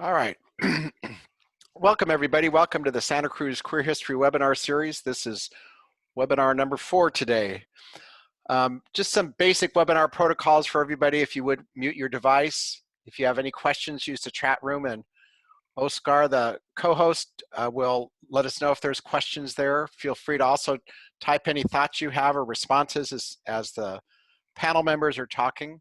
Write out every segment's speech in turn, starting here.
All right. Welcome, everybody. Welcome to the Santa Cruz Queer History webinar series. This is webinar number 4 today. Just some basic webinar protocols for everybody. If you would mute your device. If you have any questions, use the chat room, and Oscar, the co-host, will let us know if there's questions there. Feel free to also type any thoughts you have or responses as the panel members are talking.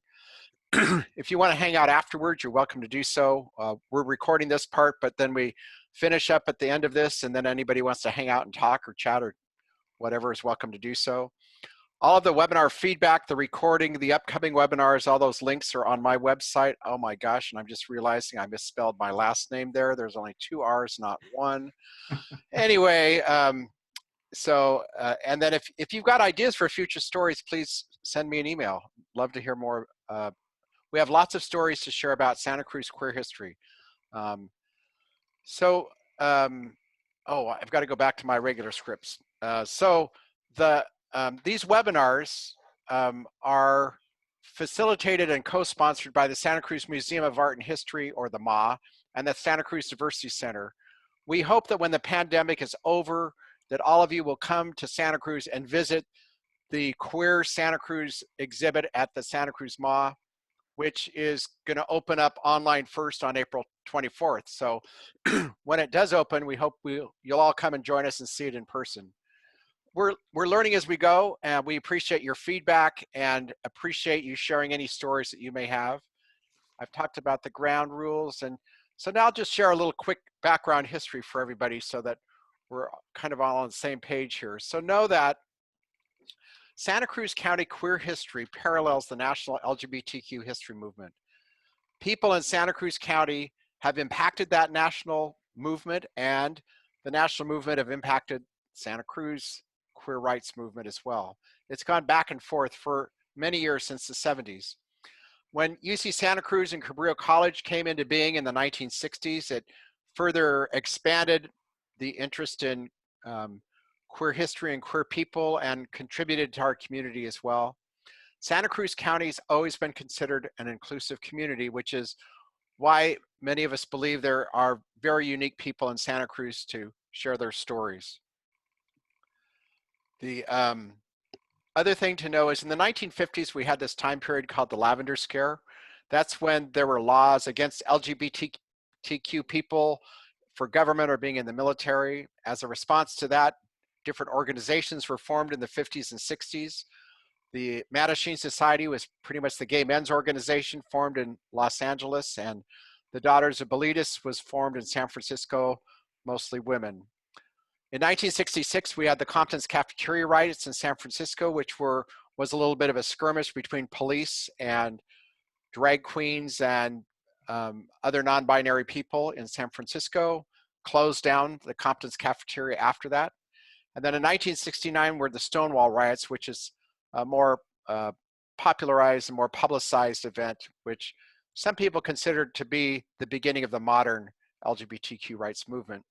If you want to hang out afterwards, you're welcome to do so. We're recording this part, but then we finish up at the end of this, and then anybody wants to hang out and talk or chat or whatever is welcome to do so. All of the webinar feedback, the recording, the upcoming webinars, all those links are on my website. Oh my gosh, and I'm just realizing I misspelled my last name there. There's only 2 R's, not 1. Anyway, and then if you've got ideas for future stories, please send me an email. Love to hear more. We have lots of stories to share about Santa Cruz queer history. Oh, I've got to go back to my regular scripts. These webinars are facilitated and co-sponsored by the Santa Cruz Museum of Art and History, or the MAH, and the Santa Cruz Diversity Center. We hope that when the pandemic is over, that all of you will come to Santa Cruz and visit the Queer Santa Cruz exhibit at the Santa Cruz MAH, which is going to open up online first on April 24th. So when it does open, we hope you'll all come and join us and see it in person. We're learning as we go, and we appreciate your feedback and appreciate you sharing any stories that you may have. I've talked about the ground rules, and so now I'll just share a little quick background history for everybody so that we're kind of all on the same page here. So know that Santa Cruz County queer history parallels the national LGBTQ history movement. People in Santa Cruz County have impacted that national movement, and the national movement have impacted Santa Cruz queer rights movement as well. It's gone back and forth for many years since the 70s. When UC Santa Cruz and Cabrillo College came into being in the 1960s, it further expanded the interest in queer history and queer people and contributed to our community as well. Santa Cruz County has always been considered an inclusive community, which is why many of us believe there are very unique people in Santa Cruz to share their stories. The other thing to know is in the 1950s, we had this time period called the Lavender Scare. That's when there were laws against LGBTQ people for government or being in the military. As a response to that, different organizations were formed in the 50s and 60s. The Mattachine Society was pretty much the gay men's organization formed in Los Angeles, and the Daughters of Bilitis was formed in San Francisco, mostly women. In 1966, we had the Compton's cafeteria riots in San Francisco, which was a little bit of a skirmish between police and drag queens and other non-binary people in San Francisco, closed down the Compton's cafeteria after that. And then in 1969 were the Stonewall riots, which is a more popularized and more publicized event, which some people considered to be the beginning of the modern LGBTQ rights movement.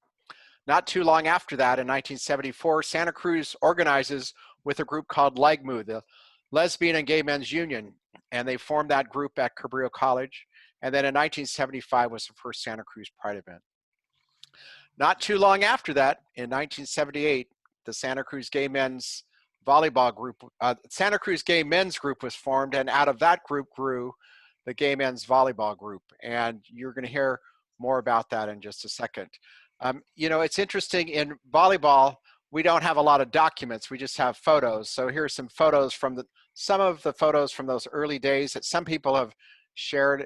Not too long after that, in 1974, Santa Cruz organizes with a group called LEGMU, the Lesbian and Gay Men's Union, and they formed that group at Cabrillo College. And then in 1975 was the first Santa Cruz Pride event. Not too long after that, in 1978, the Santa Cruz Gay Men's Volleyball group, Santa Cruz Gay Men's group was formed, and out of that group grew the Gay Men's Volleyball group. And you're going to hear more about that in just a second. You know, it's interesting, in volleyball, we don't have a lot of documents, we just have photos. So here's some photos from some of the photos from those early days that some people have shared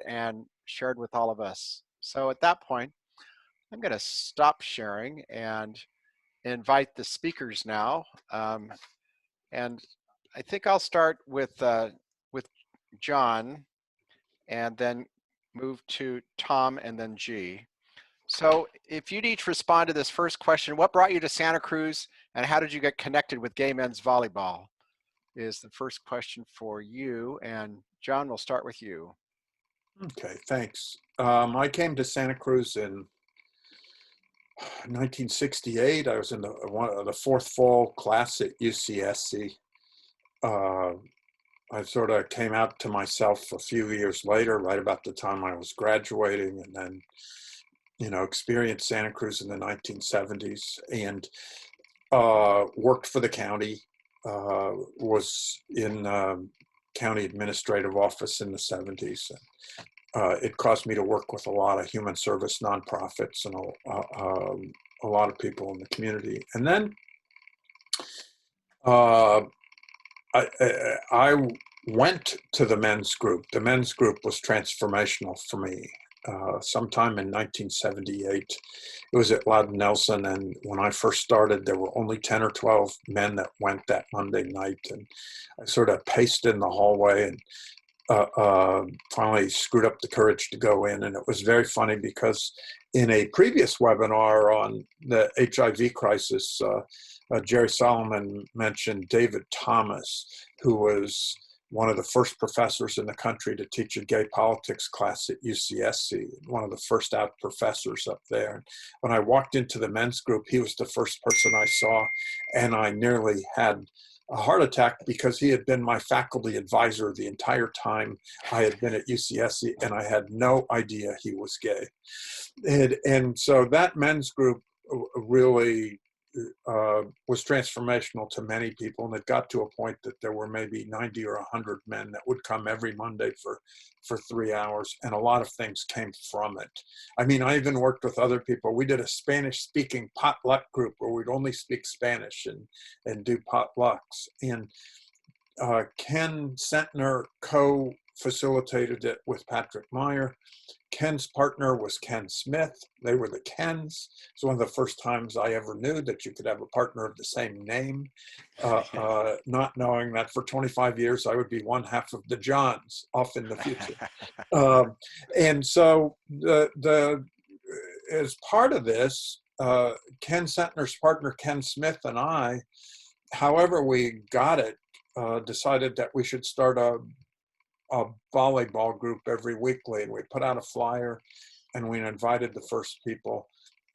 with all of us. So at that point, I'm going to stop sharing and invite the speakers now. And I think I'll start with John and then move to Tom and then G. So if you'd each respond to this first question, what brought you to Santa Cruz and how did you get connected with Gay Men's Volleyball? Is the first question for you. And John, we'll start with you. Okay, thanks. I came to Santa Cruz in 1968. I was in the fourth fall class at UCSC. I sort of came out to myself a few years later, right about the time I was graduating, and then experienced Santa Cruz in the 1970s and worked for the county, was in county administrative office in the 70s. It caused me to work with a lot of human service nonprofits and a lot of people in the community. And then I went to the men's group. The men's group was transformational for me. Sometime in 1978, it was at Loudon Nelson, and when I first started, there were only 10 or 12 men that went that Monday night, and I sort of paced in the hallway and finally screwed up the courage to go in. And it was very funny because in a previous webinar on the HIV crisis, Jerry Solomon mentioned David Thomas, who was one of the first professors in the country to teach a gay politics class at UCSC, one of the first out professors up there. When I walked into the men's group, he was the first person I saw, and I nearly had a heart attack because he had been my faculty advisor the entire time I had been at UCSC, and I had no idea he was gay. And so that men's group really was transformational to many people, and it got to a point that there were maybe 90 or 100 men that would come every Monday for 3 hours, and a lot of things came from it. I mean, I even worked with other people. We did a Spanish-speaking potluck group where we'd only speak Spanish and do potlucks. And Ken Sentner co-facilitated it with Patrick Meyer. Ken's partner was Ken Smith. They were the Kens. It's one of the first times I ever knew that you could have a partner of the same name, not knowing that for 25 years I would be one half of the Johns off in the future. And so as part of this, Ken Sentner's partner, Ken Smith, and I, however we got it, decided that we should start a volleyball group every weekly, and we put out a flyer and we invited the first people,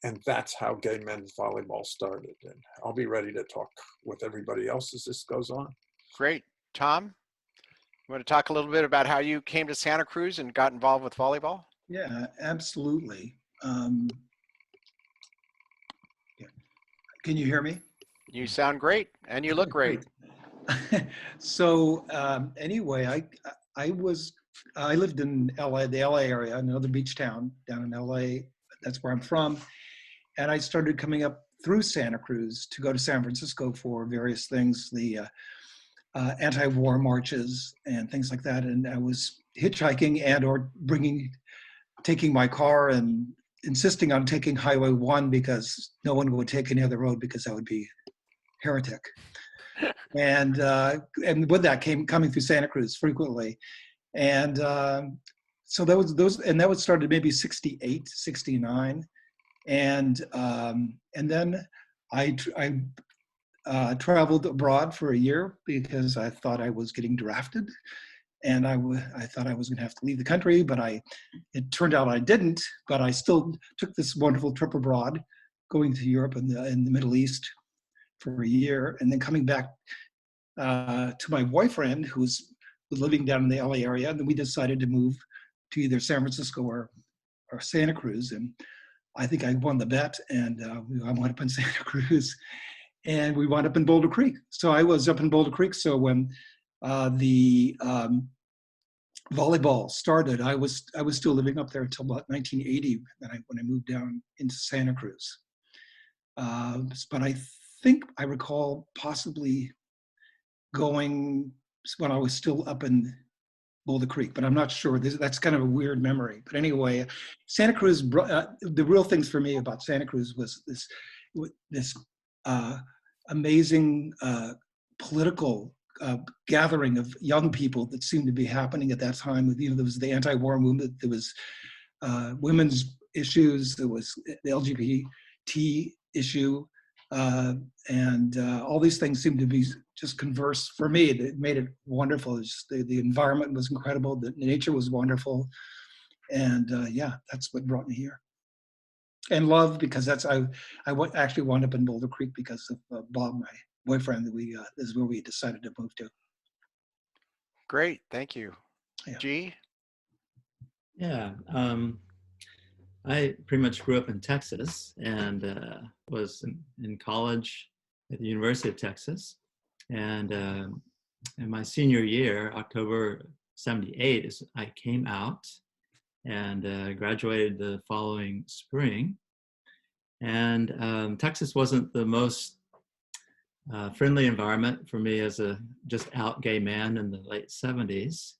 and that's how gay men's volleyball started. And I'll be ready to talk with everybody else as this goes on. Great. Tom, you want to talk a little bit about how you came to Santa Cruz and got involved with volleyball? Yeah, absolutely. Yeah. Can you hear me? You sound great, and you look great. So anyway, I lived in LA, the LA area, another beach town down in LA. That's where I'm from. And I started coming up through Santa Cruz to go to San Francisco for various things, the anti-war marches and things like that. And I was hitchhiking and or taking my car and insisting on taking Highway 1 because no one would take any other road because that would be heretic. And with that coming through Santa Cruz frequently. And so that was started maybe 68, 69. And then I traveled abroad for a year because I thought I was getting drafted. And I thought I was going to have to leave the country, but it turned out I didn't. But I still took this wonderful trip abroad, going to Europe and the Middle East for a year, and then coming back to my boyfriend, who was living down in the LA area. And then we decided to move to either San Francisco or Santa Cruz. And I think I won the bet, and I wound up in Santa Cruz, and we wound up in Boulder Creek. So I was up in Boulder Creek. So when the volleyball started, I was still living up there until about 1980 when I moved down into Santa Cruz. But I think I recall possibly going when I was still up in Boulder Creek, but I'm not sure. That's kind of a weird memory. But anyway, Santa Cruz, the real things for me about Santa Cruz was this amazing political gathering of young people that seemed to be happening at that time. There was the anti-war movement, there was women's issues, there was the LGBT issue, and all these things seemed to be just converse for me. It made it wonderful. The environment was incredible. The nature was wonderful. And yeah, that's what brought me here. And love, because I actually wound up in Boulder Creek because of Bob, my boyfriend. This is where we decided to move to. Great, thank you. Yeah. G? Yeah. I pretty much grew up in Texas and was in college at the University of Texas. And in my senior year, October 78, is I came out and graduated the following spring. And Texas wasn't the most friendly environment for me as a just out gay man in the late 70s.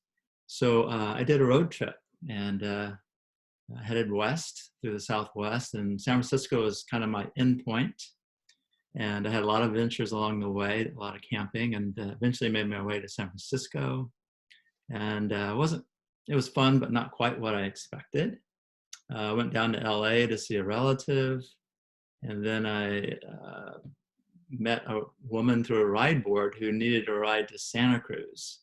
So I did a road trip and headed west through the Southwest, and San Francisco was kind of my end point. And I had a lot of adventures along the way, a lot of camping, and eventually made my way to San Francisco. And it was fun, but not quite what I expected. I went down to LA to see a relative, and then I met a woman through a ride board who needed a ride to Santa Cruz.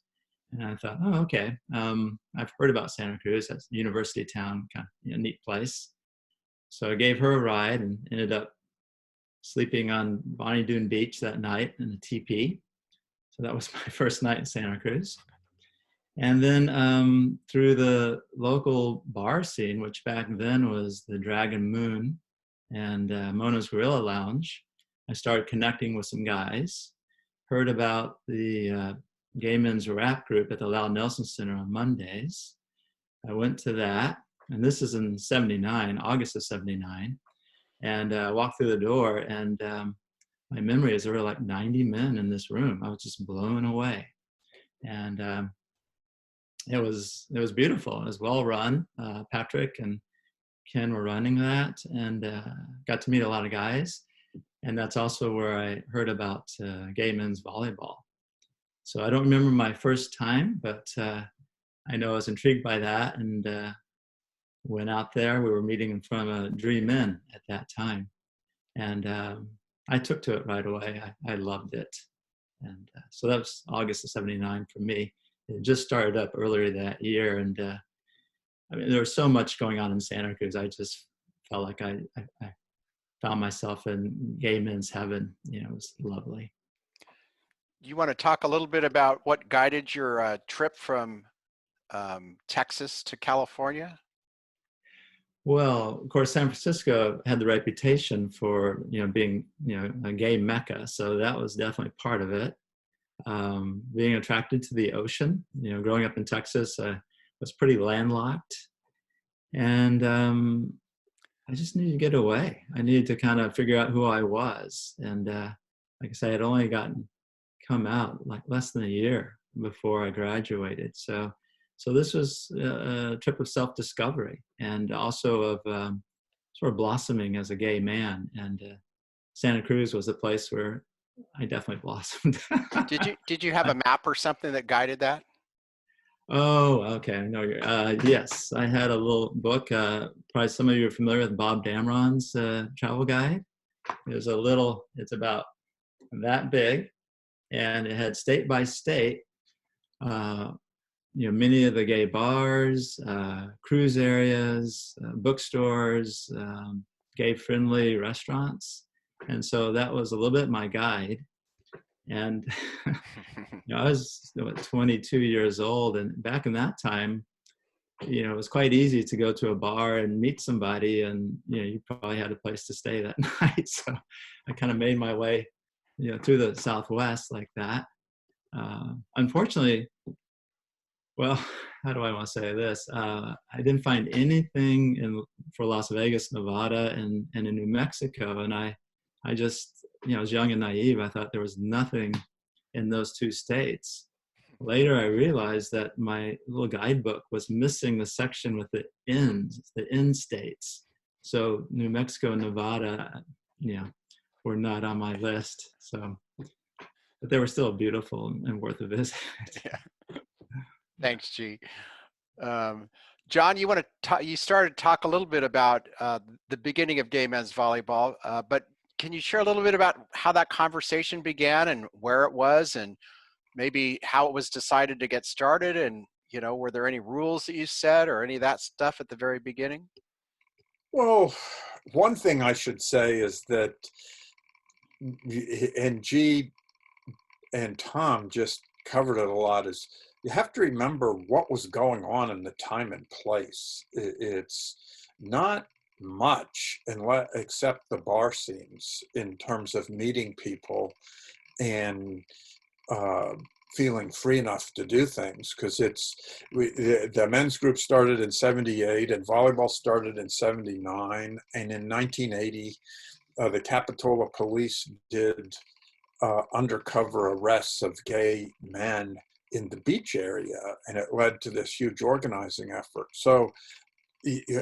And I thought, oh, okay. I've heard about Santa Cruz. That's a university town, kind of a neat place. So I gave her a ride and ended up sleeping on Bonnie Doon Beach that night in a teepee. So that was my first night in Santa Cruz. And then through the local bar scene, which back then was the Dragon Moon and Mona's Gorilla Lounge, I started connecting with some guys, heard about the gay men's rap group at the Loud Nelson Center on Mondays. I went to that, and this is in 79, August of 79, and walked through the door, and my memory is there were like 90 men in this room. I was just blown away. And it was beautiful. It was well run. Patrick and Ken were running that, and got to meet a lot of guys. And that's also where I heard about gay men's volleyball. So I don't remember my first time, but I know I was intrigued by that and went out there. We were meeting in front of Dream Inn at that time. And I took to it right away. I loved it. And so that was August of 79 for me. It just started up earlier that year. And I mean, there was so much going on in Santa Cruz. I just felt like I found myself in gay men's heaven. You know, it was lovely. You want to talk a little bit about what guided your trip from Texas to California? Well, of course, San Francisco had the reputation for, being, a gay mecca. So that was definitely part of it. Being attracted to the ocean, growing up in Texas, I was pretty landlocked. And I just needed to get away. I needed to kind of figure out who I was. And like I say, I had only come out like less than a year before I graduated. So this was a trip of self-discovery and also of sort of blossoming as a gay man. And Santa Cruz was a place where I definitely blossomed. Did you have a map or something that guided that? Oh, okay. No, yes, I had a little book. Probably some of you are familiar with Bob Damron's travel guide. It's about that big, and it had state by state, many of the gay bars, cruise areas, bookstores, gay-friendly restaurants. And so that was a little bit my guide. And I was 22 years old, and back in that time, it was quite easy to go to a bar and meet somebody, and you probably had a place to stay that night. So I kind of made my way, through the Southwest like that. Unfortunately, well, how do I want to say this? I didn't find anything for Las Vegas, Nevada, and in New Mexico, and I just, I was young and naive. I thought there was nothing in those two states. Later, I realized that my little guidebook was missing the section with the end states. So New Mexico and Nevada, were not on my list. So, but they were still beautiful and worth a visit. Yeah. Thanks, G. John, you started to talk a little bit about the beginning of gay men's volleyball, but can you share a little bit about how that conversation began and where it was and maybe how it was decided to get started? And, were there any rules that you set or any of that stuff at the very beginning? Well, one thing I should say is that, and G and Tom just covered it a lot, is you have to remember what was going on in the time and place. It's not much except the bar scenes in terms of meeting people and feeling free enough to do things, because the men's group started in 78 and volleyball started in 79, and in 1980 the Capitola police did undercover arrests of gay men in the beach area, and it led to this huge organizing effort. So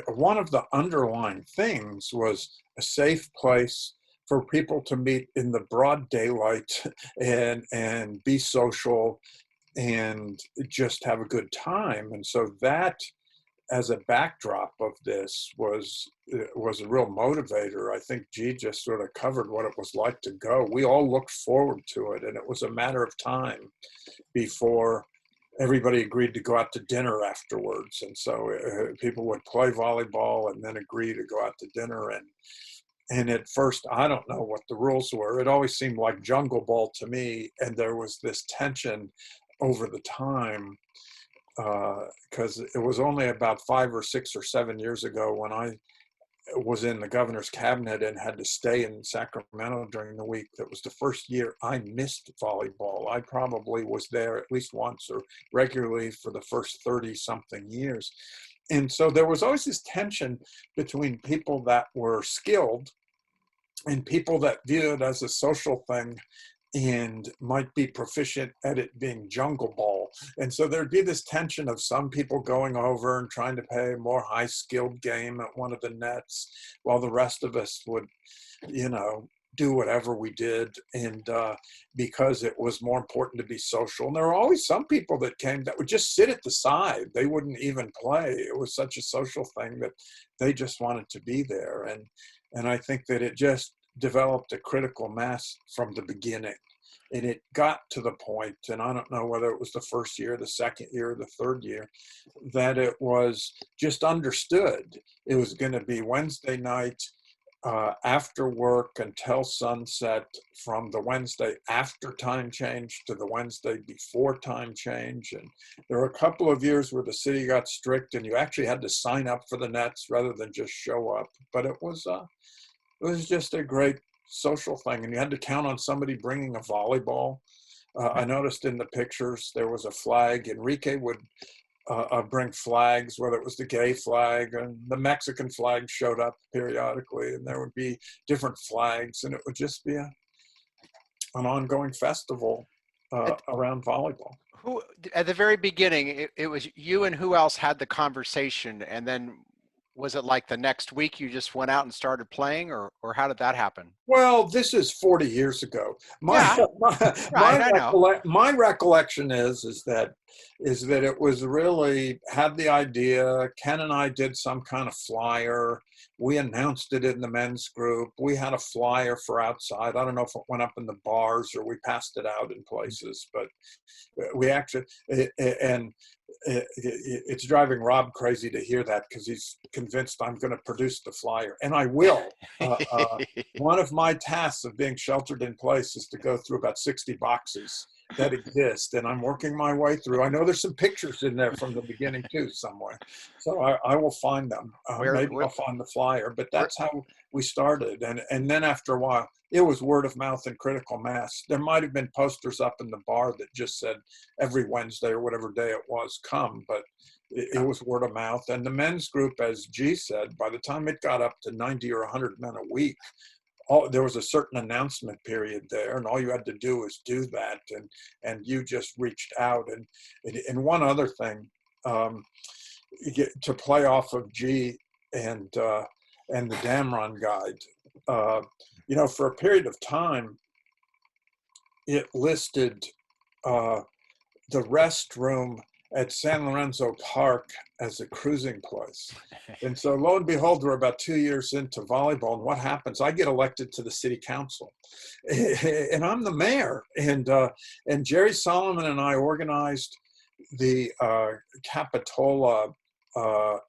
one of the underlying things was a safe place for people to meet in the broad daylight and be social and just have a good time. And so that, as a backdrop of this, was a real motivator. I think G just sort of covered what it was like to go. We all looked forward to it, and it was a matter of time before everybody agreed to go out to dinner afterwards. And so people would play volleyball and then agree to go out to dinner. And at first, I don't know what the rules were. It always seemed like jungle ball to me. And there was this tension over the time, because it was only about 5 or 6 or 7 years ago when I was in the governor's cabinet and had to stay in Sacramento during the week. That was the first year I missed volleyball. I probably was there at least once or regularly for the first 30-something years. And so there was always this tension between people that were skilled and people that viewed it as a social thing and might be proficient at it being jungle ball. And so there'd be this tension of some people going over and trying to play a more high-skilled game at one of the nets, while the rest of us would, do whatever we did, and because it was more important to be social. And there were always some people that came that would just sit at the side. They wouldn't even play. It was such a social thing that they just wanted to be there. And I think that it just developed a critical mass from the beginning. And it got to the point, and I don't know whether it was the first year, the second year, the third year, that it was just understood. It was going to be Wednesday night after work until sunset, from the Wednesday after time change to the Wednesday before time change. And there were a couple of years where the city got strict and you actually had to sign up for the nets rather than just show up. But it was just a great social thing, and you had to count on somebody bringing a volleyball. I noticed in the pictures there was a flag. Enrique would bring flags, whether it was the gay flag, and the Mexican flag showed up periodically, and there would be different flags, and it would just be an ongoing festival around volleyball. Who, at the very beginning, it was you, and who else had the conversation? And then was it like the next week you just went out and started playing, or how did that happen? Well, this is 40 years ago. My recollection is that it was really, had the idea. Ken and I did some kind of flyer. We announced it in the men's group. We had a flyer for outside. I don't know if it went up in the bars or we passed it out in places, but we actually, and it's driving Rob crazy to hear that, because he's convinced I'm going to produce the flyer, and I will. One of my tasks of being sheltered in place is to go through about 60 boxes that exist, and I'm working my way through. I know there's some pictures in there from the beginning too somewhere, so I will find them. Maybe I'll find the flyer, but that's how we started. And then after a while, it was word of mouth and critical mass. There might have been posters up in the bar that just said every Wednesday or whatever day it was, come, but it was word of mouth. And the men's group, as G said, by the time it got up to 90 or 100 men a week, there was a certain announcement period there, and all you had to do was do that, and you just reached out. And one other thing, to play off of G and the Damron Guide, for a period of time, it listed the restroom at San Lorenzo Park as a cruising place. And so lo and behold, we're about 2 years into volleyball, and what happens? I get elected to the city council, and I'm the mayor. And Jerry Solomon and I organized the Capitola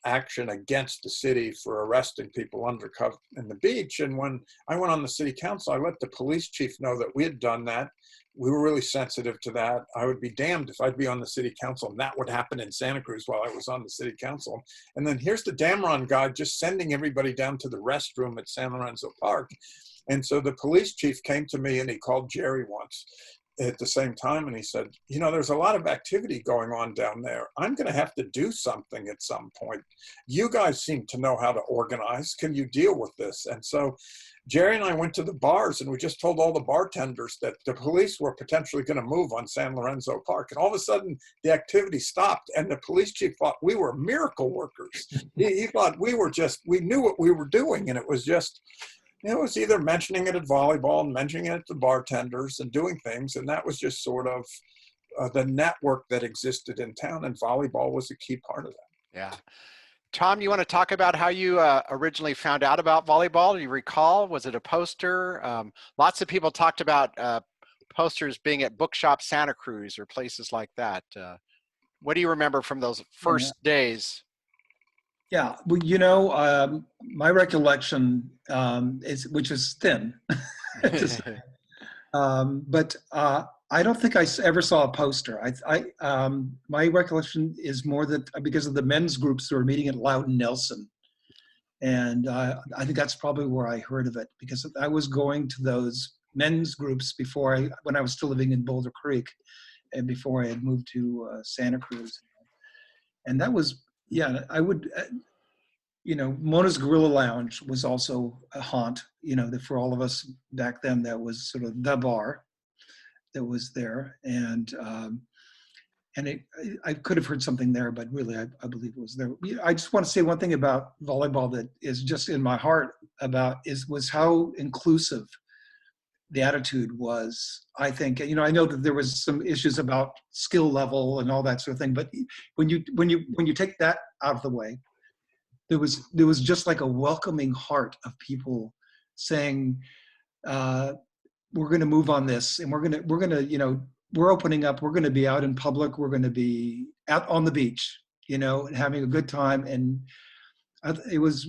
action against the city for arresting people undercover in the beach. And when I went on the city council, I let the police chief know that we had done that. We were really sensitive to that. I would be damned if I'd be on the city council and that would happen in Santa Cruz while I was on the city council. And then here's the Damron guy just sending everybody down to the restroom at San Lorenzo Park. And so the police chief came to me and he called Jerry once at the same time, and he said, you know, there's a lot of activity going on down there. I'm going to have to do something at some point. You guys seem to know how to organize. Can you deal with this? And so Jerry and I went to the bars, and we just told all the bartenders that the police were potentially going to move on San Lorenzo Park. And all of a sudden, the activity stopped, and the police chief thought we were miracle workers. He thought we knew what we were doing, and it was just, it was either mentioning it at volleyball and mentioning it to bartenders and doing things. And that was just sort of the network that existed in town. And volleyball was a key part of that. Yeah. Tom, you want to talk about how you originally found out about volleyball? Do you recall? Was it a poster? Lots of people talked about posters being at Bookshop Santa Cruz or places like that. What do you remember from those first days? Yeah, well, you know, my recollection which is thin, but I don't think I ever saw a poster. My recollection is more that because of the men's groups that were meeting at Loudon Nelson, and I think that's probably where I heard of it, because I was going to those men's groups when I was still living in Boulder Creek, and before I had moved to Santa Cruz, and that was. Yeah, I would, you know, Mona's Gorilla Lounge was also a haunt, you know, that for all of us back then, that was sort of the bar that was there. And I could have heard something there, but really, I believe it was there. I just want to say one thing about volleyball that is just in my heart was how inclusive the attitude was. I think, you know, I know that there was some issues about skill level and all that sort of thing, but when you take that out of the way, there was just like a welcoming heart of people saying, we're going to move on this, and we're going to, you know, we're opening up, we're going to be out in public, we're going to be out on the beach, you know, and having a good time. And it was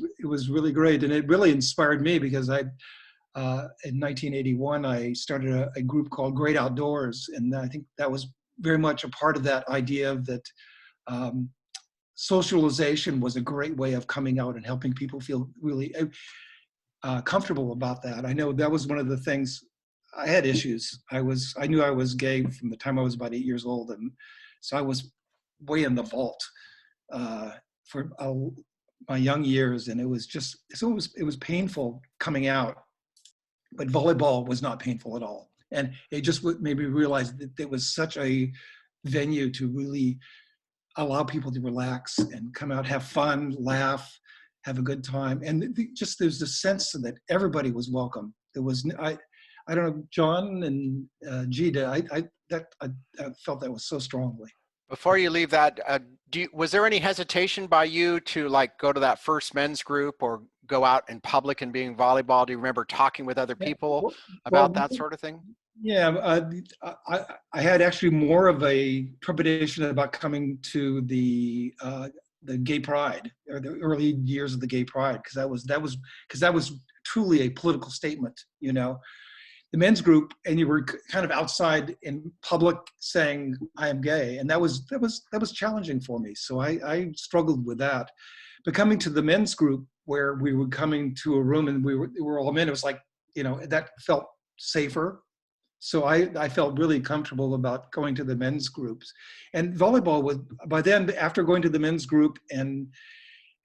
really great, and it really inspired me, because in 1981, I started a group called Great Outdoors, and I think that was very much a part of that idea of that socialization was a great way of coming out and helping people feel really comfortable about that. I know that was one of the things. I had issues. I knew I was gay from the time I was about 8 years old, and so I was way in the vault for my young years, and it was painful coming out. But volleyball was not painful at all. And it just made me realize that it was such a venue to really allow people to relax and come out, have fun, laugh, have a good time. And there's this sense that everybody was welcome. There was, I don't know, John and Gita, I felt that was so strongly. Before you leave that, was there any hesitation by you to like go to that first men's group or go out in public and being volleyball? Do you remember talking with other people about that sort of thing? Yeah, I had actually more of a trepidation about coming to the gay pride, or the early years of the gay pride, because that was truly a political statement, you know. The men's group, and you were kind of outside in public saying I am gay, and that was challenging for me. So I struggled with that. But coming to the men's group, where we were coming to a room and we were all men, it was like, you know, that felt safer. So I felt really comfortable about going to the men's groups. And volleyball was, by then, after going to the men's group, and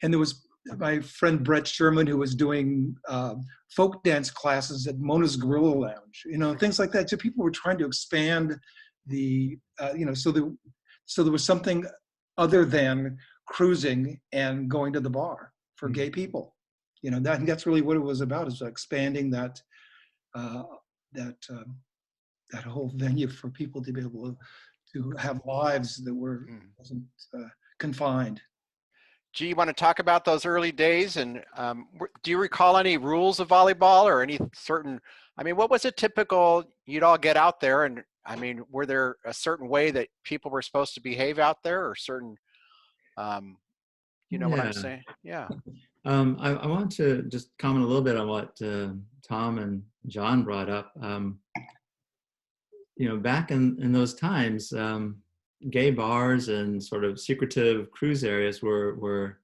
there was my friend Brett Sherman, who was doing folk dance classes at Mona's Gorilla Lounge, you know, things like that. So people were trying to expand the, you know, so there was something other than cruising and going to the bar for gay people. You know, I think that's really what it was about, is expanding that whole venue for people to be able to have lives that wasn't confined. Gee, you want to talk about those early days? And do you recall any rules of volleyball or any certain, I mean, what was it typical? You'd all get out there, and I mean, were there a certain way that people were supposed to behave out there, or certain? You know what I'm Yeah. saying? Yeah. I want to just comment a little bit on what Tom and John brought up. Back in those times, gay bars and sort of secretive cruise areas were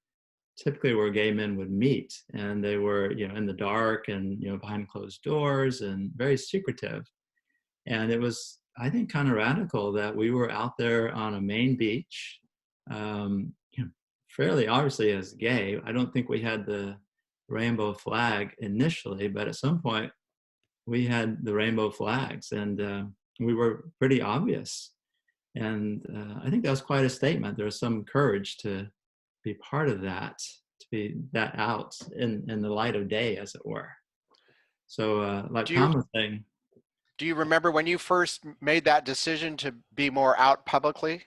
typically where gay men would meet, and they were, in the dark and, behind closed doors and very secretive. And it was, I think, kind of radical that we were out there on a Maine beach, fairly obviously as gay. I don't think we had the rainbow flag initially, but at some point we had the rainbow flags, and we were pretty obvious. And I think that was quite a statement. There was some courage to be part of that, to be that out in the light of day, as it were. So like Tom was saying. Do you remember when you first made that decision to be more out publicly?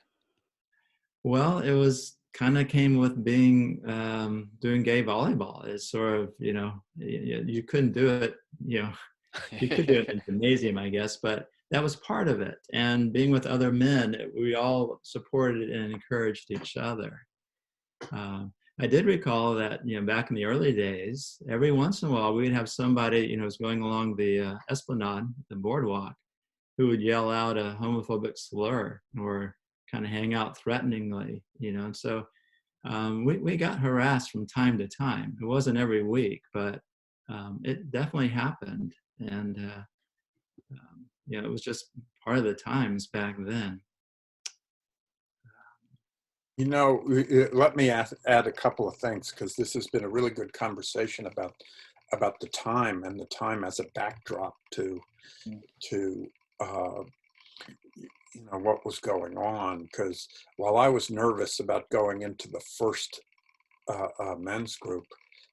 Well, it was kind of came with being doing gay volleyball. It's sort of, you couldn't do it, you could do it in the gymnasium, I guess, but that was part of it. And being with other men, we all supported and encouraged each other. I did recall that, back in the early days, every once in a while, we'd have somebody, who's going along the esplanade, the boardwalk, who would yell out a homophobic slur or kind of hang out threateningly, and so we got harassed from time to time. It wasn't every week, but it definitely happened. And, it was just part of the times back then. Let me add a couple of things, because this has been a really good conversation about the time, and the time as a backdrop to what was going on. Because while I was nervous about going into the first men's group,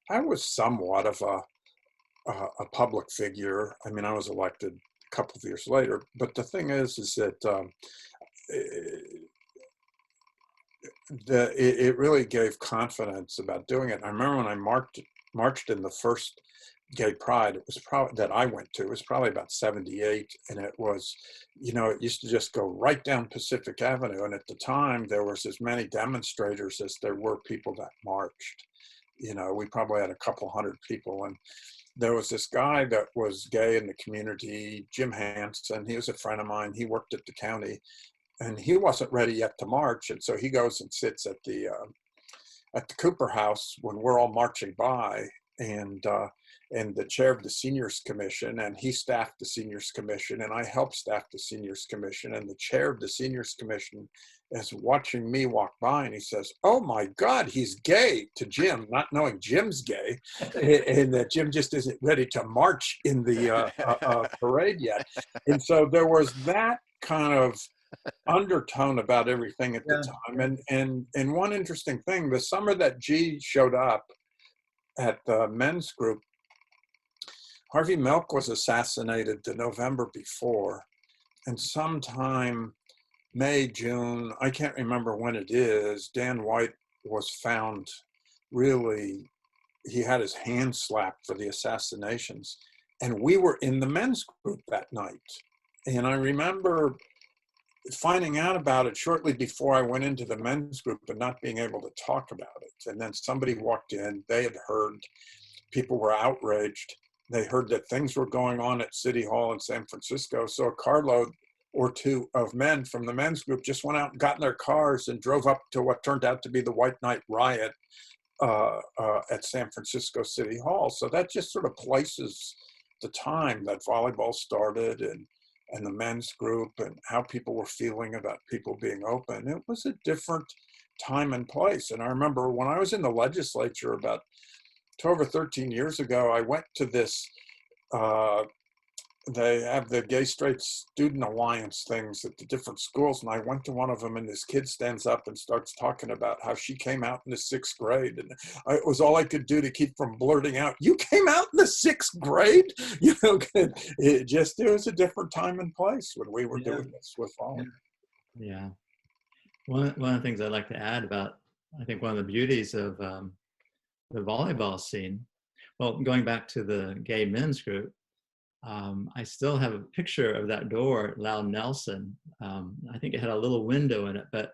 I was somewhat of a public figure. I mean, I was elected a couple of years later, but the thing is that it really gave confidence about doing it. I remember when I marched in the first gay pride, it was probably that I went to, it was probably about 78, and it was, it used to just go right down Pacific Avenue, and at the time there was as many demonstrators as there were people that marched. We probably had a couple hundred people, and there was this guy that was gay in the community, Jim Hansen. He was a friend of mine. He worked at the county, and he wasn't ready yet to march, and so he goes and sits at the Cooper House when we're all marching by, and the chair of the Seniors Commission, and he staffed the Seniors Commission, and I helped staff the Seniors Commission, and the chair of the Seniors Commission is watching me walk by, and he says, "Oh my God, he's gay," to Jim, not knowing Jim's gay, and that Jim just isn't ready to march in the parade yet. And so there was that kind of undertone about everything at the time. And one interesting thing, the summer that G showed up at the men's group, Harvey Milk was assassinated the November before, and sometime May, June, I can't remember when it is, Dan White was found really, he had his hand slapped for the assassinations, and we were in the men's group that night. And I remember finding out about it shortly before I went into the men's group and not being able to talk about it. And then somebody walked in, they had heard, people were outraged. They heard that things were going on at City Hall in San Francisco. So a carload or two of men from the men's group just went out and got in their cars and drove up to what turned out to be the White Night Riot at San Francisco City Hall. So that just sort of places the time that volleyball started, and the men's group, and how people were feeling about people being open. It was a different time and place. And I remember when I was in the legislature about 12 or 13 years ago, I went to this, they have the Gay Straight Student Alliance things at the different schools, and I went to one of them, and this kid stands up and starts talking about how she came out in the 6th grade, and it was all I could do to keep from blurting out, "You came out in the 6th grade?" It was a different time and place when we were doing this with volleyball. Yeah. One of the things I'd like to add about, I think one of the beauties of the volleyball scene, well, going back to the gay men's group, I still have a picture of that door at Loud Nelson. I think it had a little window in it, but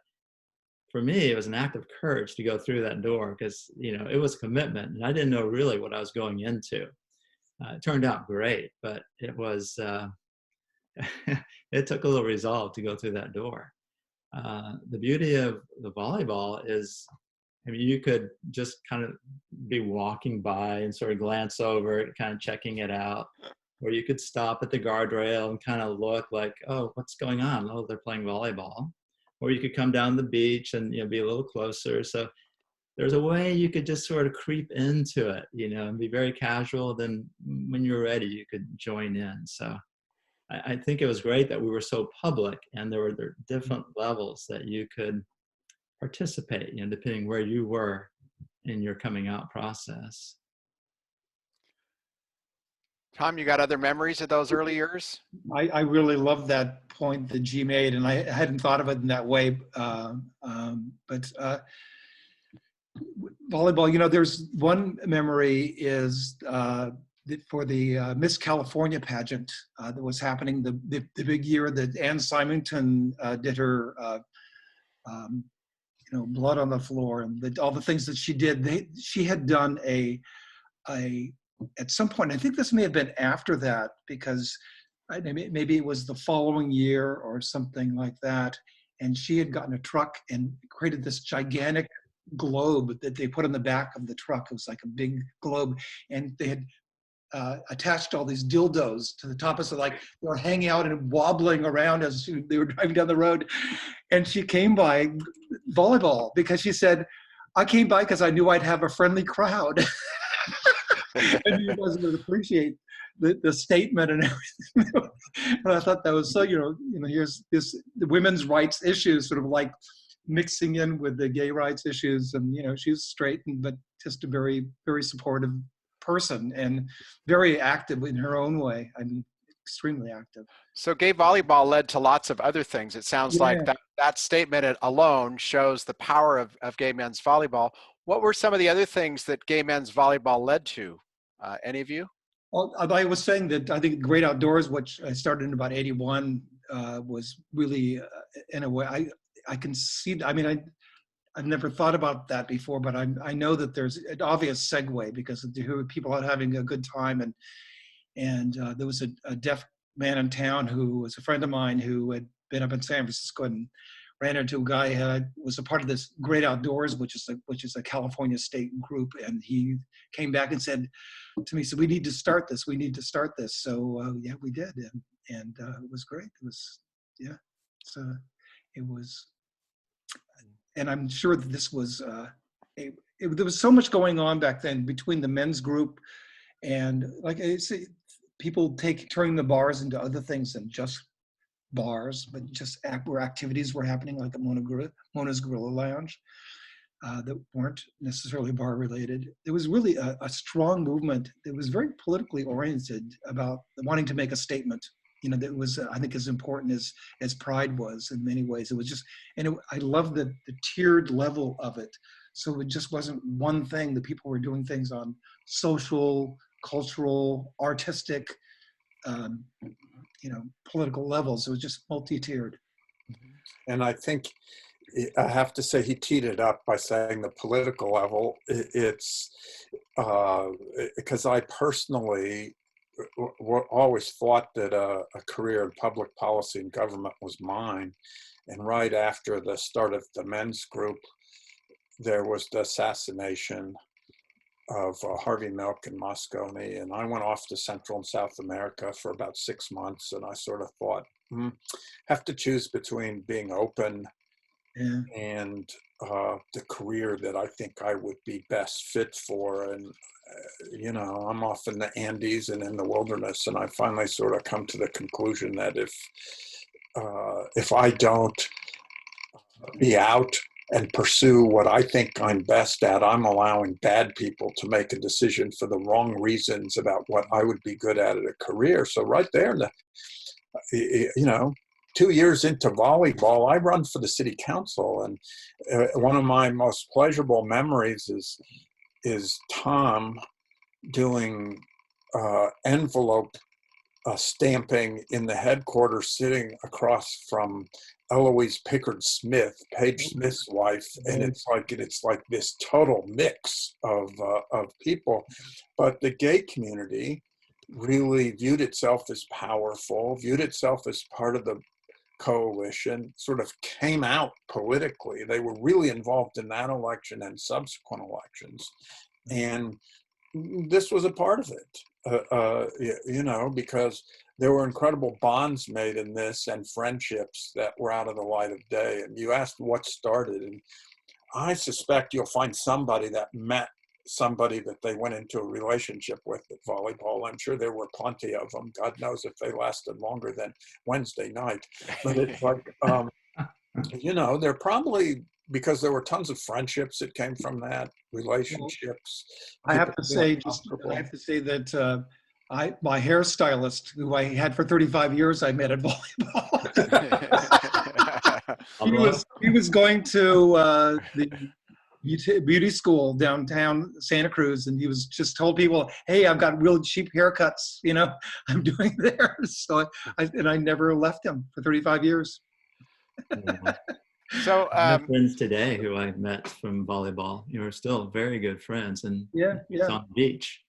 for me, it was an act of courage to go through that door because, you know, it was commitment and I didn't know really what I was going into. It turned out great, but it was, it took a little resolve to go through that door. The beauty of the volleyball is, I mean, you could just kind of be walking by and sort of glance over it, kind of checking it out, or you could stop at the guardrail and kind of look like, oh, what's going on? Oh, they're playing volleyball. Or you could come down the beach and, you know, be a little closer. So there's a way you could just sort of creep into it, you know, and be very casual. Then when you're ready, you could join in. So I think it was great that we were so public and there were different levels that you could participate, you know, depending where you were in your coming out process. Tom, you got other memories of those early years? I really love that point that G made, and I hadn't thought of it in that way. But volleyball, you know, there's one memory is for the Miss California pageant that was happening the big year that Anne Symington did her, you know, blood on the floor and all the things that she did. She had done a at some point, I think this may have been after that, because maybe it was the following year or something like that. And she had gotten a truck and created this gigantic globe that they put on the back of the truck. It was like a big globe. And they had attached all these dildos to the top of it. So like they were hanging out and wobbling around as they were driving down the road. And she came by volleyball because she said, I came by because I knew I'd have a friendly crowd. And you guys would appreciate the statement and everything. And I thought that was so, you know, here's the women's rights issues sort of like mixing in with the gay rights issues. And, you know, she's straight, but just a very, very supportive person and very active in her own way. I mean, extremely active. So gay volleyball led to lots of other things. It sounds like that statement alone shows the power of gay men's volleyball. What were some of the other things that gay men's volleyball led to? Any of you? Well, I was saying that I think Great Outdoors, which I started in about 81, was really, in a way, I can see, I mean, I've never thought about that before, but I know that there's an obvious segue because people are having a good time. And there was a deaf man in town who was a friend of mine who had been up in San Francisco and ran into a guy who was a part of this Great Outdoors, which is a California state group. And he came back and said to me, so we need to start this. We need to start this. So yeah, we did. And it was great. It was, yeah. So it was, and I'm sure that this was, there was so much going on back then between the men's group and, like I say, people turning the bars into other things than just bars, but just where activities were happening, like at Mona's Gorilla Lounge, that weren't necessarily bar related. There was really a strong movement that was very politically oriented about wanting to make a statement. You know, that was, I think, as important as Pride was in many ways. It was just, and I love the tiered level of it. So it just wasn't one thing. The people were doing things on social, cultural, artistic, you know, political levels. It was just multi-tiered. And I think I have to say he teed it up by saying the political level. It's because I personally always thought that a career in public policy and government was mine. And right after the start of the men's group, there was the assassination of Harvey Milk and Moscone, and I went off to Central and South America for about 6 months, and I sort of thought, have to choose between being open and the career that I think I would be best fit for. And you know, I'm off in the Andes and in the wilderness, and I finally sort of come to the conclusion that if I don't be out and pursue what I think I'm best at, I'm allowing bad people to make a decision for the wrong reasons about what I would be good at a career. So right there, you know, 2 years into volleyball, I run for the city council. And one of my most pleasurable memories is Tom doing envelope stamping in the headquarters, sitting across from Eloise Pickard Smith, Paige Smith's wife, and it's like this total mix of people. But the gay community really viewed itself as powerful, viewed itself as part of the coalition, sort of came out politically. They were really involved in that election and subsequent elections, and this was a part of it, you know, because there were incredible bonds made in this and friendships that were out of the light of day. And you asked what started, and I suspect you'll find somebody that met somebody that they went into a relationship with at volleyball. I'm sure there were plenty of them. God knows if they lasted longer than Wednesday night. But it's like, you know, they're probably, because there were tons of friendships that came from that, relationships. I have to say that my hairstylist, who I had for 35 years, I met at volleyball. he was going to the beauty school downtown Santa Cruz, and he was just told people, "Hey, I've got real cheap haircuts, you know, I'm doing there." So I never left him for 35 years. So I have friends today who I met from volleyball. You know, we're still very good friends, and it's on the beach,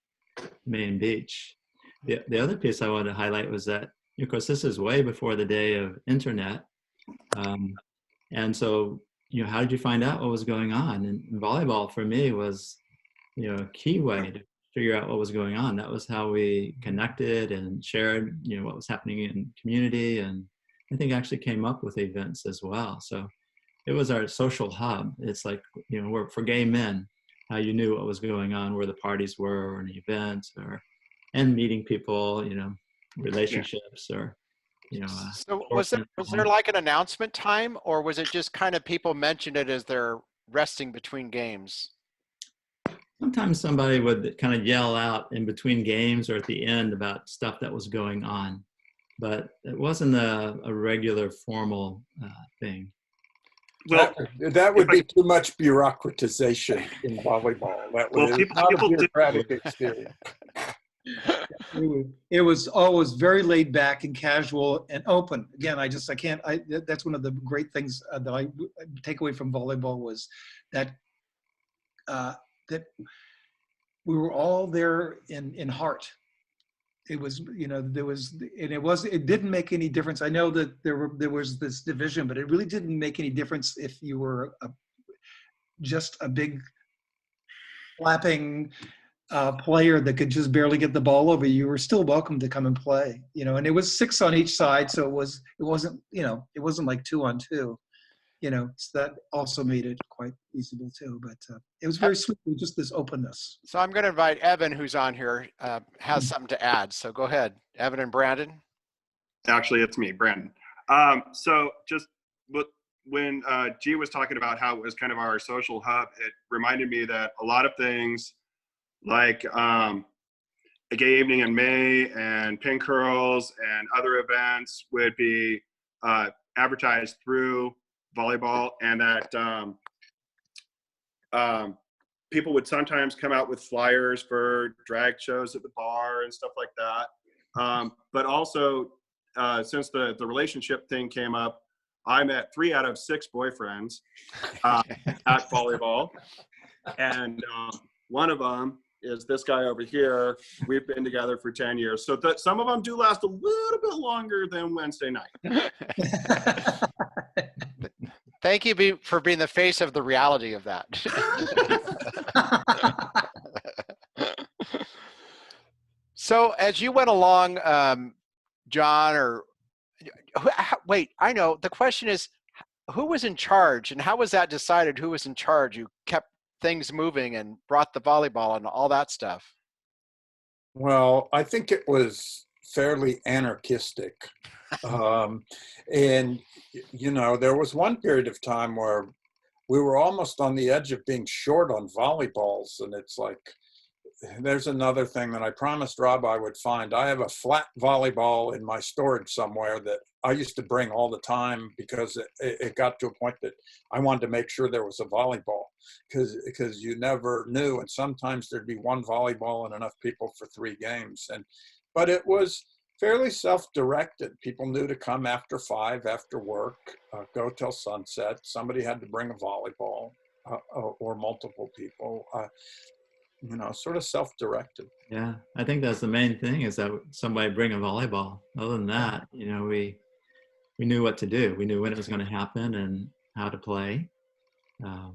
Main Beach. The other piece I wanted to highlight was that, of course, this is way before the day of internet, and so, you know, how did you find out what was going on? And volleyball for me was, you know, a key way to figure out what was going on. That was how we connected and shared, you know, what was happening in community, and I think actually came up with events as well. So it was our social hub. It's like, you know, we're for gay men, how you knew what was going on, where the parties were, or an event, and meeting people, you know, relationships, or, you know. So was there like an announcement time, or was it just kind of people mentioned it as they're resting between games? Sometimes somebody would kind of yell out in between games or at the end about stuff that was going on, but it wasn't a regular formal thing. Well, that would be too much bureaucratization in volleyball. That was not a bureaucratic experience. It was always very laid back and casual and open. Again, that's one of the great things that I take away from volleyball, was that that we were all there in heart. It was, you know, it didn't make any difference. I know that there was this division, but it really didn't make any difference if you were just a big flapping player that could just barely get the ball over. You were still welcome to come and play, you know. And it was 6 on each side, so it wasn't, you know, it wasn't like 2 on 2, you know. So that also made it quite feasible too. But it was very sweet. It was just this openness. So I'm going to invite Evan, who's on here, has something to add. So go ahead, Evan and Brandon. Actually, it's me, Brandon. So just when G was talking about how it was kind of our social hub, it reminded me that a lot of things, like a gay evening in May and pin curls and other events, would be advertised through volleyball, and that people would sometimes come out with flyers for drag shows at the bar and stuff like that. But also, since the relationship thing came up, I met 3 out of 6 boyfriends at volleyball, and one of them is this guy over here. We've been together for 10 years. So some of them do last a little bit longer than Wednesday night. Thank you for being the face of the reality of that. So as you went along, John, wait, I know. The question is, who was in charge, and how was that decided who was in charge? You kept things moving and brought the volleyball and all that stuff. Well, I think it was fairly anarchistic. And, you know, there was one period of time where we were almost on the edge of being short on volleyballs. And it's like, there's another thing that I promised Rob I would find. I have a flat volleyball in my storage somewhere that I used to bring all the time, because it got to a point that I wanted to make sure there was a volleyball, because you never knew. And sometimes there'd be one volleyball and enough people for 3 games. But it was fairly self-directed. People knew to come after 5 after work, go till sunset. Somebody had to bring a volleyball, or multiple people. Sort of self-directed. Yeah, I think that's the main thing, is that somebody bring a volleyball. Other than that, we knew what to do. We knew when it was going to happen and how to play. I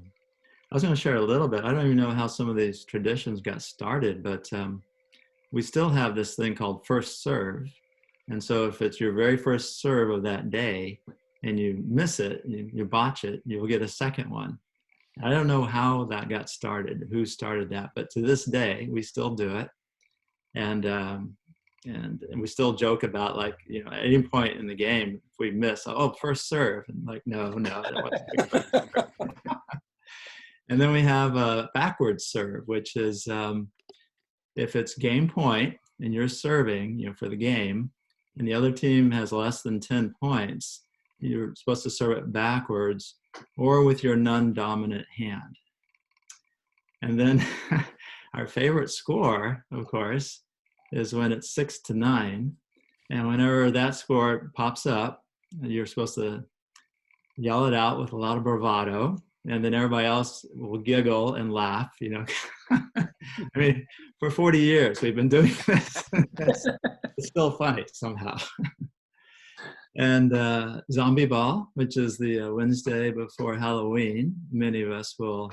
was going to share a little bit. I don't even know how some of these traditions got started, but we still have this thing called first serve. And so if it's your very first serve of that day and you miss it, you botch it, you'll get a second one. I don't know how that got started, who started that, but to this day, we still do it. And we still joke about, like, at any point in the game, if we miss, first serve, and like, no, that wasn't good. And then we have a backwards serve, which is if it's game point and you're serving, for the game, and the other team has less than 10 points, you're supposed to serve it backwards or with your non-dominant hand. And then our favorite score, of course, is when it's 6-9. And whenever that score pops up, you're supposed to yell it out with a lot of bravado. And then everybody else will giggle and laugh, I mean, for 40 years, we've been doing this. It's still funny somehow. And Zombie Ball, which is the Wednesday before Halloween. Many of us will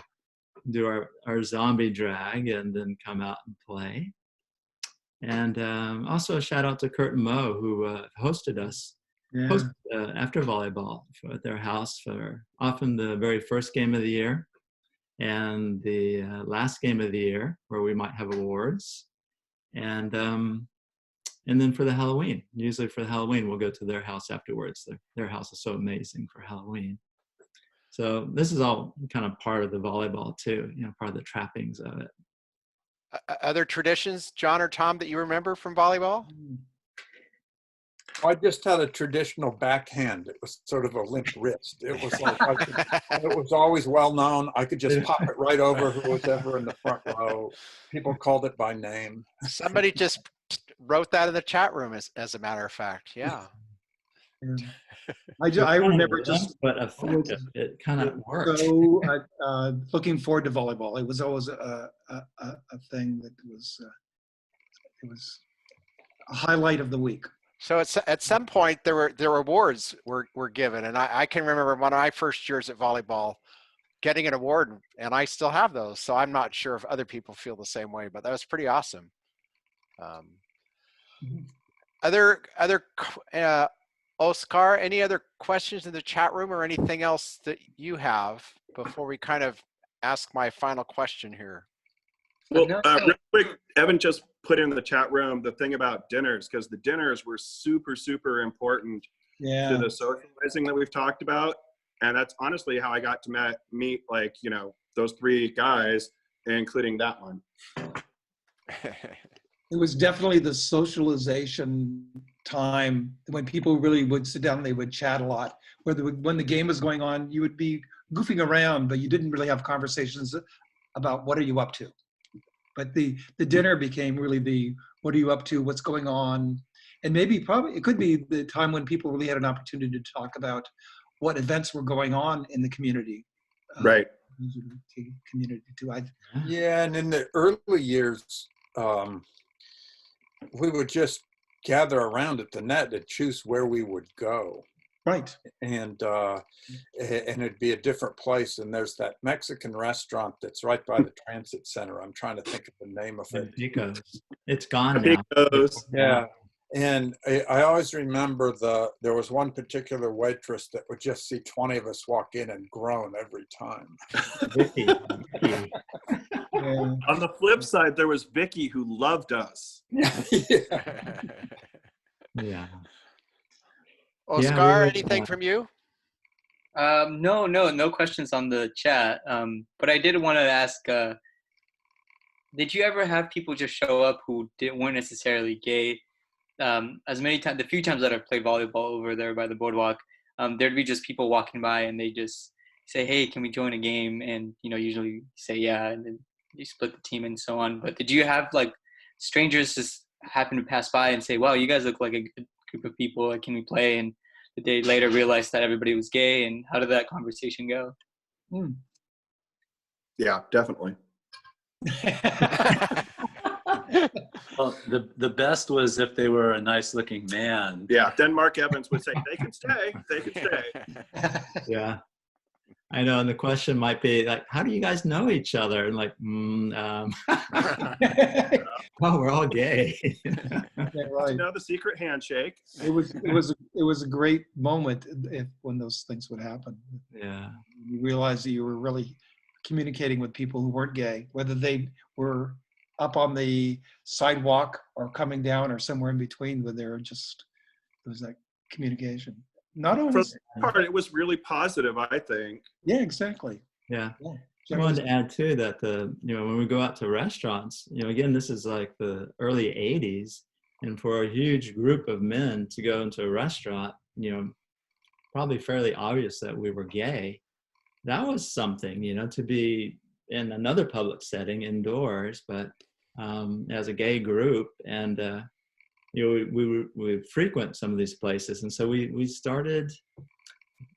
do our zombie drag and then come out and play. And also a shout out to Kurt and Mo, who hosted us after volleyball at their house for often the very first game of the year and the last game of the year, where we might have awards. And then for the Halloween, usually for the Halloween, we'll go to their house afterwards. Their house is so amazing for Halloween. So this is all kind of part of the volleyball too, part of the trappings of it. Other traditions, John or Tom, that you remember from volleyball? I just had a traditional backhand. It was sort of a limp wrist. It was like, it was always well known. I could just pop it right over who was ever in the front row. People called it by name. Somebody just wrote that in the chat room, as a matter of fact. Yeah. I remember just, but effective. It kind of worked. So looking forward to volleyball. It was always a thing that was it was a highlight of the week. So at some point there were awards were given, and I can remember one of my first years at volleyball getting an award, and I still have those. So I'm not sure if other people feel the same way, but that was pretty awesome. Other Oscar, any other questions in the chat room or anything else that you have before we kind of ask my final question here? Well, real quick, Evan just put in the chat room the thing about dinners, because the dinners were super, super important to the socializing that we've talked about. And that's honestly how I got to meet, like, those 3 guys, including that one. It was definitely the socialization time when people really would sit down and they would chat a lot. When the game was going on, you would be goofing around, but you didn't really have conversations about what are you up to. But the dinner became really the what are you up to, what's going on, and probably it could be the time when people really had an opportunity to talk about what events were going on in the community. Right. Community too. Yeah, and in the early years, we would just gather around at the net and choose where we would go. Right. And it'd be a different place. And there's that Mexican restaurant that's right by the transit center. I'm trying to think of the name of it. It's gone now. Yeah. And I always remember there was one particular waitress that would just see 20 of us walk in and groan every time. Vicky. On the flip side, there was Vicky who loved us. Yeah. Oscar, anything from you? No questions on the chat. But I did want to ask, did you ever have people just show up who weren't necessarily gay? As many times, the few times that I've played volleyball over there by the boardwalk, there'd be just people walking by and they just say, "Hey, can we join a game?" And usually say yeah, and then you split the team and so on. But did you have like strangers just happen to pass by and say, wow, you guys look like a good group of people. Like, can we play? And did they later realize that everybody was gay? And how did that conversation go? Yeah, definitely. Well, the best was if they were a nice looking man. Yeah, then Mark Evans would say, they can stay, they can stay. Yeah. I know, and the question might be like, how do you guys know each other? And like, well, we're all gay. Yeah, right. You know, the secret handshake. It was a great moment when those things would happen. Yeah. You realize that you were really communicating with people who weren't gay, whether they were up on the sidewalk or coming down or somewhere in between, where there was that communication. Not For always. the part, it was really positive, I think. Yeah, exactly. Yeah. Yeah. I wanted to add too that when we go out to restaurants, again, this is like the early 80s, and for a huge group of men to go into a restaurant, probably fairly obvious that we were gay. That was something, to be in another public setting indoors, but as a gay group, and we would frequent some of these places, and so we started,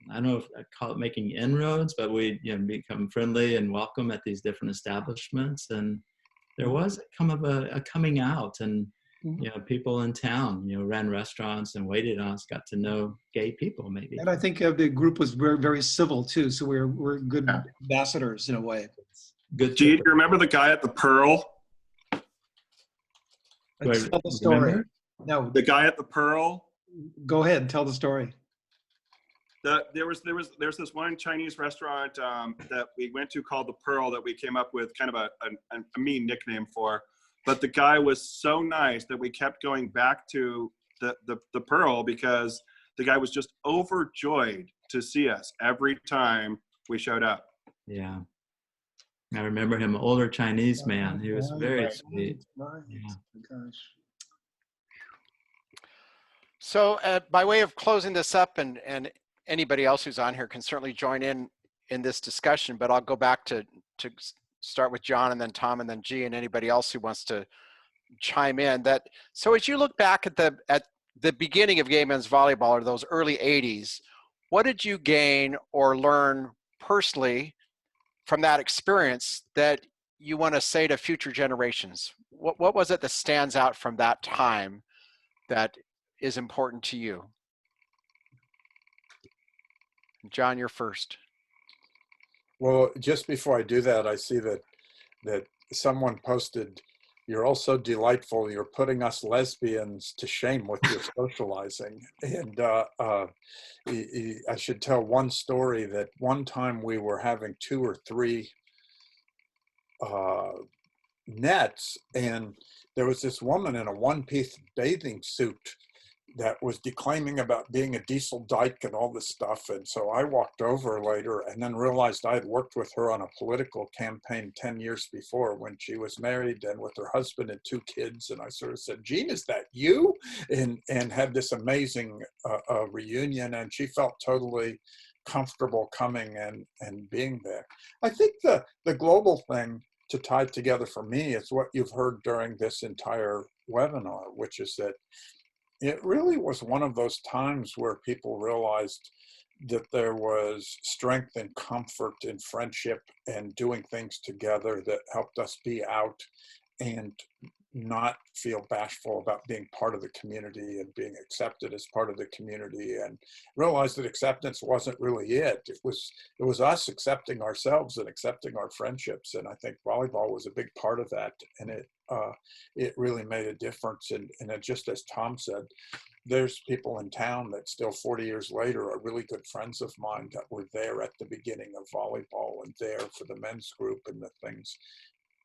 I don't know if I call it making inroads, but we become friendly and welcome at these different establishments, and there was a coming out, and people in town ran restaurants and waited on us, got to know gay people maybe. And I think the group was very, very civil too, so we're good ambassadors in a way. Good. Do you remember the guy at the Pearl? Tell the story. Remember? No, The guy at the Pearl? go ahead, tell the story. There's this one Chinese restaurant that we went to called the Pearl that we came up with kind of a mean nickname for. But the guy was so nice that we kept going back to the Pearl because the guy was just overjoyed to see us every time we showed up. Yeah. I remember him, older Chinese man. He was very sweet. Right. Yeah. Gosh. So by way of closing this up, and anybody else who's on here can certainly join in this discussion, but I'll go back to start with John and then Tom and then G and anybody else who wants to chime in. So as you look back at the beginning of gay men's volleyball, or those early 80s, what did you gain or learn personally from that experience that you want to say to future generations? What was it that stands out from that time that is important to you? John, you're first. Well, just before I do that, I see that someone posted, "You're all so delightful. You're putting us lesbians to shame with your socializing." And I should tell one story that one time we were having 2 or 3 nets, and there was this woman in a one-piece bathing suit that was declaiming about being a diesel dyke and all this stuff. And so I walked over later and then realized I had worked with her on a political campaign 10 years before when she was married and with her husband and 2 kids. And I sort of said, "Jean, is that you?" And had this amazing reunion, and she felt totally comfortable coming and being there. I think the global thing to tie it together for me is what you've heard during this entire webinar, which is that it really was one of those times where people realized that there was strength and comfort in friendship and doing things together that helped us be out and not feel bashful about being part of the community and being accepted as part of the community, and realize that acceptance wasn't really it. It was us accepting ourselves and accepting our friendships. And I think volleyball was a big part of that. And it really made a difference. And just as Tom said, there's people in town that still 40 years later are really good friends of mine that were there at the beginning of volleyball and there for the men's group and the things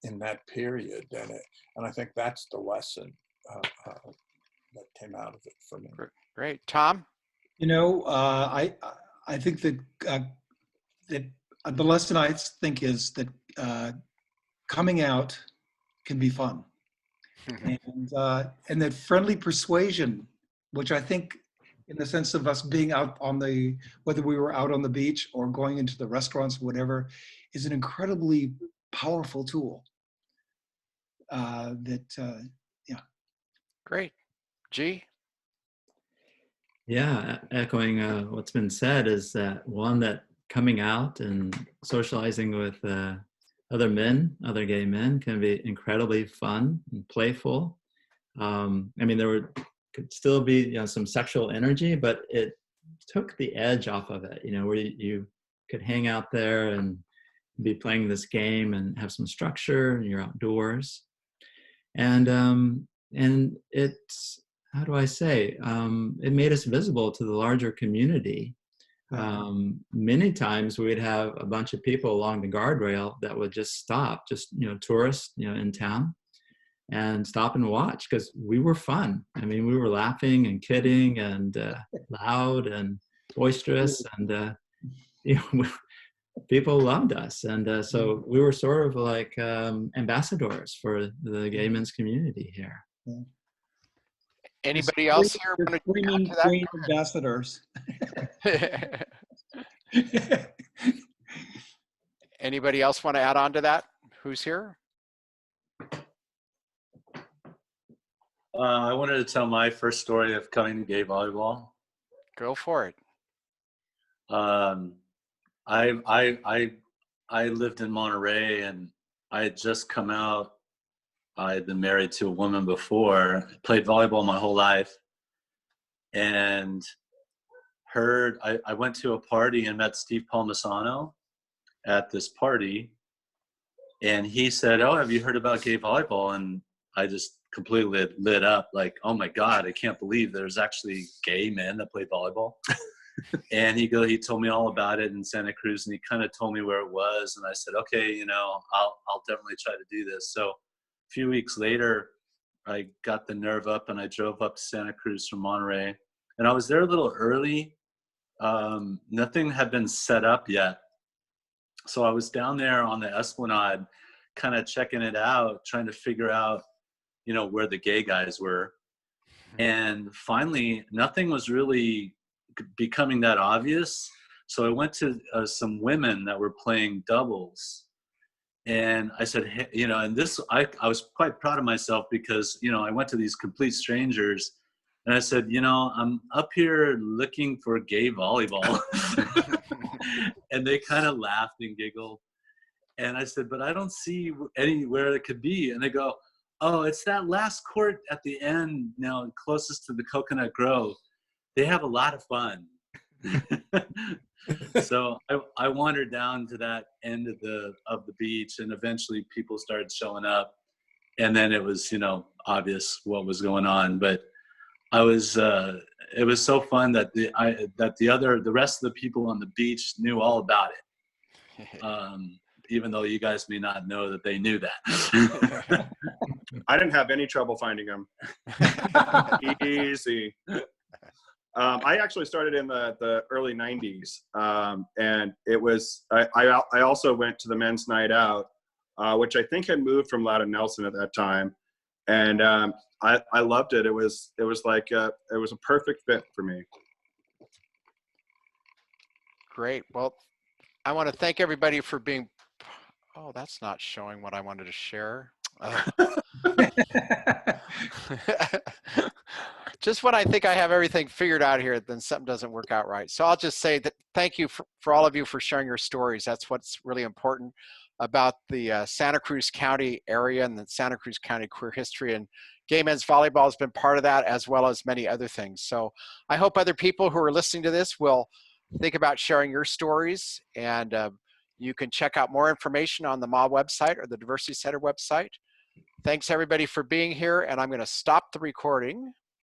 in that period. And I think that's the lesson that came out of it for me. Great. Tom? I think that the lesson I think is that coming out can be fun. And that friendly persuasion, which I think in the sense of us being out whether we were out on the beach or going into the restaurants, whatever, is an incredibly powerful tool. Great. G? Yeah, echoing what's been said is that one, that coming out and socializing with other men, other gay men, can be incredibly fun and playful. I mean, could still be some sexual energy, but it took the edge off of it. Where you could hang out there and be playing this game and have some structure, and you're outdoors, and it's, how do I say, it made us visible to the larger community. Many times we'd have a bunch of people along the guardrail that would just stop, tourists, in town, and stop and watch, because we were fun. I mean, we were laughing and kidding and loud and boisterous, and people loved us. And so we were sort of like ambassadors for the gay men's community here. Anybody else here want to screaming add green to ambassadors? that? Anybody else want to add on to that? Who's here? I wanted to tell my first story of coming to gay volleyball. Go for it. I lived in Monterey, and I had just come out. I had been married to a woman before, played volleyball my whole life, and I went to a party and met Steve Palmisano at this party, and he said, "Oh, have you heard about gay volleyball?" And I just completely lit up, like, "Oh my God, I can't believe there's actually gay men that play volleyball." And he told me all about it in Santa Cruz, and he kind of told me where it was, and I said, "Okay, I'll definitely try to do this." So a few weeks later, I got the nerve up and I drove up to Santa Cruz from Monterey, and I was there a little early. Nothing had been set up yet. So I was down there on the Esplanade, kind of checking it out, trying to figure out, where the gay guys were. And finally, nothing was really becoming that obvious. So I went to some women that were playing doubles. And I said, hey, and this, I was quite proud of myself, because, I went to these complete strangers, and I said, I'm up here looking for gay volleyball. And they kind of laughed and giggled. And I said, but I don't see anywhere it could be. And they go, "Oh, it's that last court at the end, closest to the Coconut Grove. They have a lot of fun." So I wandered down to that end of the beach, and eventually people started showing up, and then it was obvious what was going on. But it was so fun that the rest of the people on the beach knew all about it, even though you guys may not know that they knew that. I didn't have any trouble finding them. Easy. I actually started in the early 90s, and it was, I also went to the men's night out, which I think had moved from Loudon Nelson at that time, and I loved it. It was like it was a perfect fit for me. Great. Well, I want to thank everybody for being. Oh, that's not showing what I wanted to share. Just when I think I have everything figured out here, then something doesn't work out right. So I'll just say that thank you for all of you for sharing your stories. That's what's really important about the Santa Cruz County area and the Santa Cruz County queer history. And gay men's volleyball has been part of that, as well as many other things. So I hope other people who are listening to this will think about sharing your stories. And you can check out more information on the MAH website or the Diversity Center website. Thanks everybody for being here, and I'm going to stop the recording.